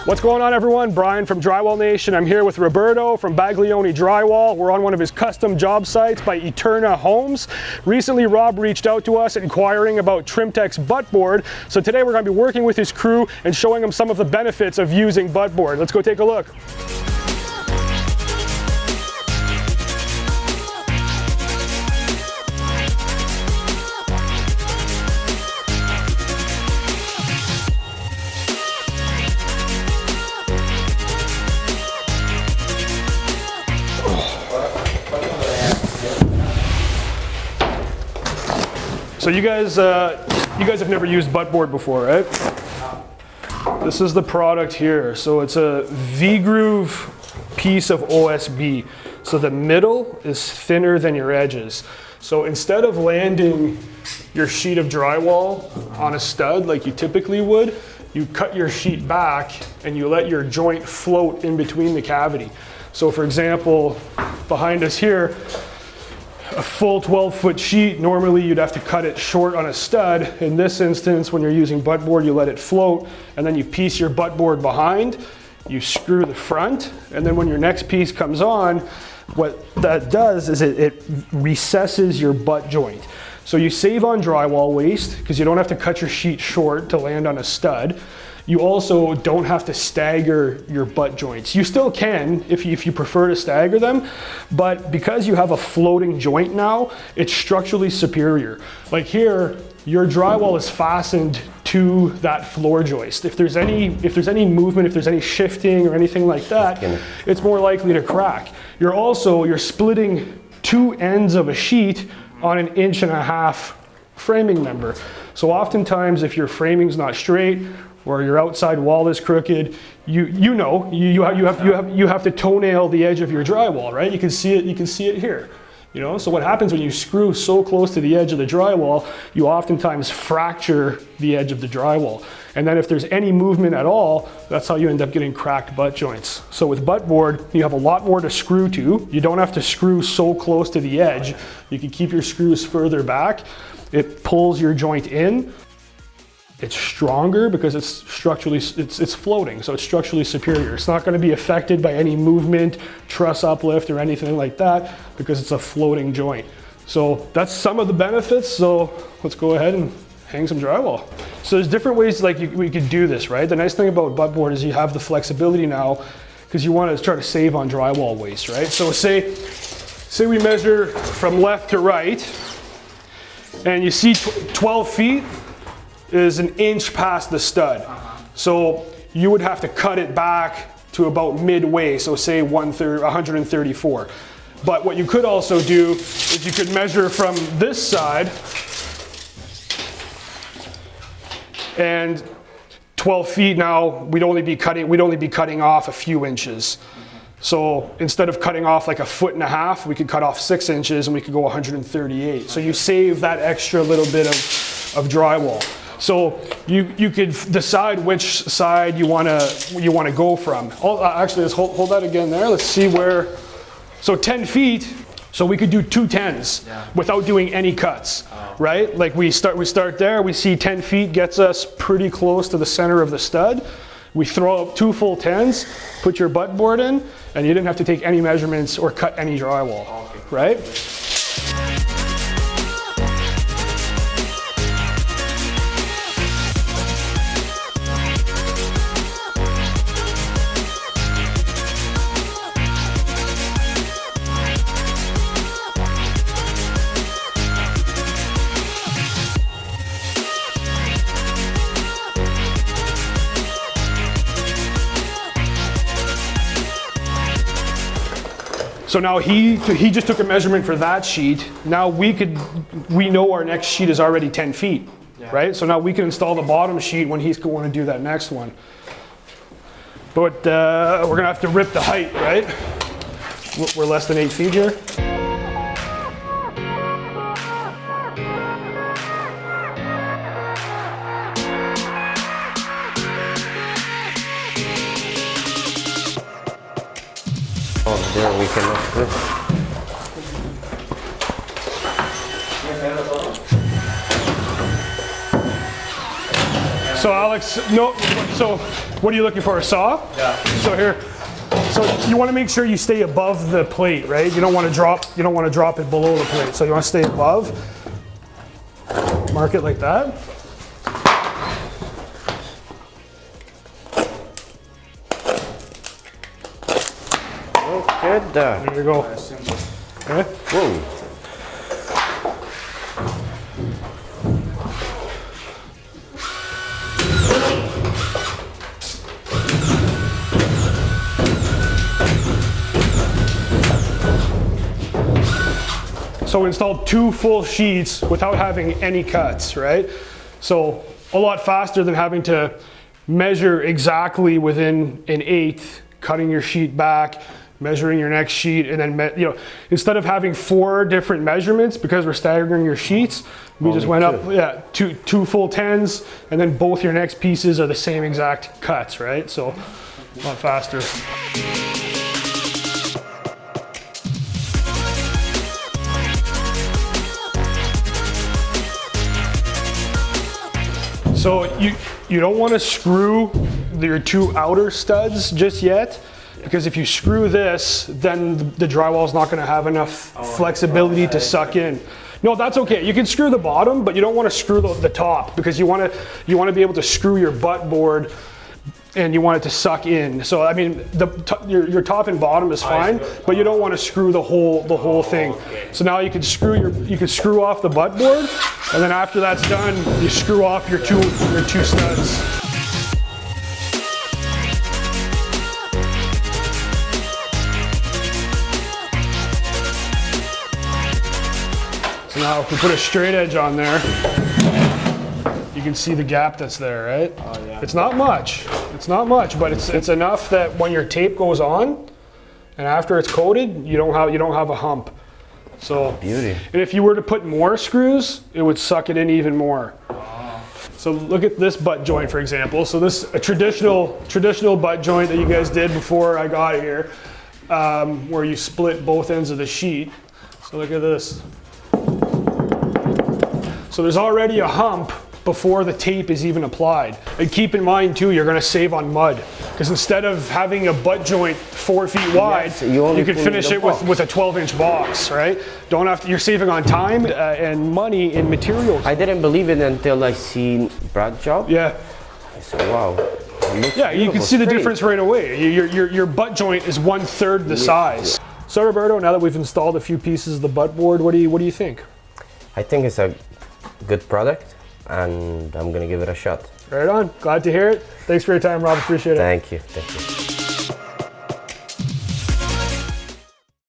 What's going on, everyone? Brian from Drywall Nation. I'm here with Roberto from Baglioni Drywall. We're on one of his custom job sites by Eterna Homes. Recently, Rob reached out to us inquiring about Trim-Tex Buttboard. So today we're going to be working with his crew and showing them some of the benefits of using Buttboard. Let's go take a look. So you guys have never used Buttboard before, right? This is the product here. So it's a V-groove piece of OSB. So the middle is thinner than your edges. So instead of landing your sheet of drywall on a stud like you typically would, you cut your sheet back and you let your joint float in between the cavity. So for example, behind us here, a full 12-foot sheet, normally you'd have to cut it short on a stud. In this instance, when you're using Buttboard, you let it float, and then you piece your Buttboard behind, you screw the front, and then when your next piece comes on, what that does is it recesses your butt joint. So you save on drywall waste, because you don't have to cut your sheet short to land on a stud. You also don't have to stagger your butt joints. You still can if you prefer to stagger them, but because you have a floating joint now, it's structurally superior. Like here, your drywall is fastened to that floor joist. If there's any movement, if there's any shifting or anything like that, it's more likely to crack. You're splitting two ends of a sheet on an 1.5 inch framing member. So oftentimes if your framing's not straight, or your outside wall is crooked, you have to toenail the edge of your drywall, right? You can see it here. You know, so what happens when you screw so close to the edge of the drywall, you oftentimes fracture the edge of the drywall. And then if there's any movement at all, that's how you end up getting cracked butt joints. So with Buttboard, you have a lot more to screw to. You don't have to screw so close to the edge. You can keep your screws further back. It pulls your joint in. It's stronger because it's floating, so it's structurally superior. It's not going to be affected by any movement, truss uplift, or anything like that because it's a floating joint. So that's some of the benefits. So let's go ahead and hang some drywall. So there's different ways we could do this, right? The nice thing about Buttboard is you have the flexibility now because you want to try to save on drywall waste, right? So say we measure from left to right, and you see 12 feet. Is 1 inch past the stud. So you would have to cut it back to about midway, so say 134. But what you could also do is you could measure from this side, and 12 feet now, we'd only be cutting off a few inches. So instead of cutting off like 1.5 feet, we could cut off 6 inches and we could go 138. So you save that extra little bit of drywall. So you could decide which side you want to go from. Actually, let's hold that again there. Let's see where. So 10 feet. So we could do 2 10s without doing any cuts, right? Like we start there. We see 10 feet gets us pretty close to the center of the stud. We throw up 2 full 10s, put your Buttboard in, and you didn't have to take any measurements or cut any drywall, right? So now he just took a measurement for that sheet. Now we know our next sheet is already 10 feet, right? So now we can install the bottom sheet when he's going to do that next one. But we're gonna have to rip the height, right? We're less than 8 feet here. Oh, there we can flip. So Alex, no, so what are you looking for, a saw? Yeah. So here, so you want to make sure you stay above the plate, right? You don't want to drop it below the plate. So you want to stay above. Mark it like that. Oh, good. There you go. Okay. Whoa. So we installed 2 full sheets without having any cuts, right? So a lot faster than having to measure exactly within an eighth, cutting your sheet back, measuring your next sheet, and then, instead of having 4 different measurements, because we're staggering your sheets, we just went up, two full 10s, and then both your next pieces are the same exact cuts, right? So a lot faster. So you don't want to screw your 2 outer studs just yet, because if you screw this, then the drywall is not going to have enough flexibility to suck in. No, that's okay. You can screw the bottom, but you don't want to screw the top, because you want to be able to screw your butt board, and you want it to suck in. So I mean, your top and bottom is fine, but you don't want to screw the whole thing. So now you can screw off the butt board, and then after that's done, you screw off your two studs. So now if we put a straight edge on there, you can see the gap that's there, right? Oh, yeah. It's not much. It's not much, but it's enough that when your tape goes on, and after it's coated, you don't have a hump. So beauty. And if you were to put more screws, it would suck it in even more. So look at this butt joint, for example. So this a traditional butt joint that you guys did before I got here, where you split both ends of the sheet. So look at this. So there's already a hump before the tape is even applied. And keep in mind too, you're gonna save on mud, because instead of having a butt joint 4 feet wide, yes, you can finish it with a 12-inch box, right? Don't have to, you're saving on time and money in materials. I didn't believe it until I seen Brad's job. Yeah. I said, wow. Yeah, you can see the difference right away. Your butt joint is 1/3 the size. So Roberto, now that we've installed a few pieces of the butt board, what do you think? I think it's a good product, and I'm gonna give it a shot. Right on. Glad to hear it. Thanks for your time, Rob. Appreciate it. Thank you. Thank you.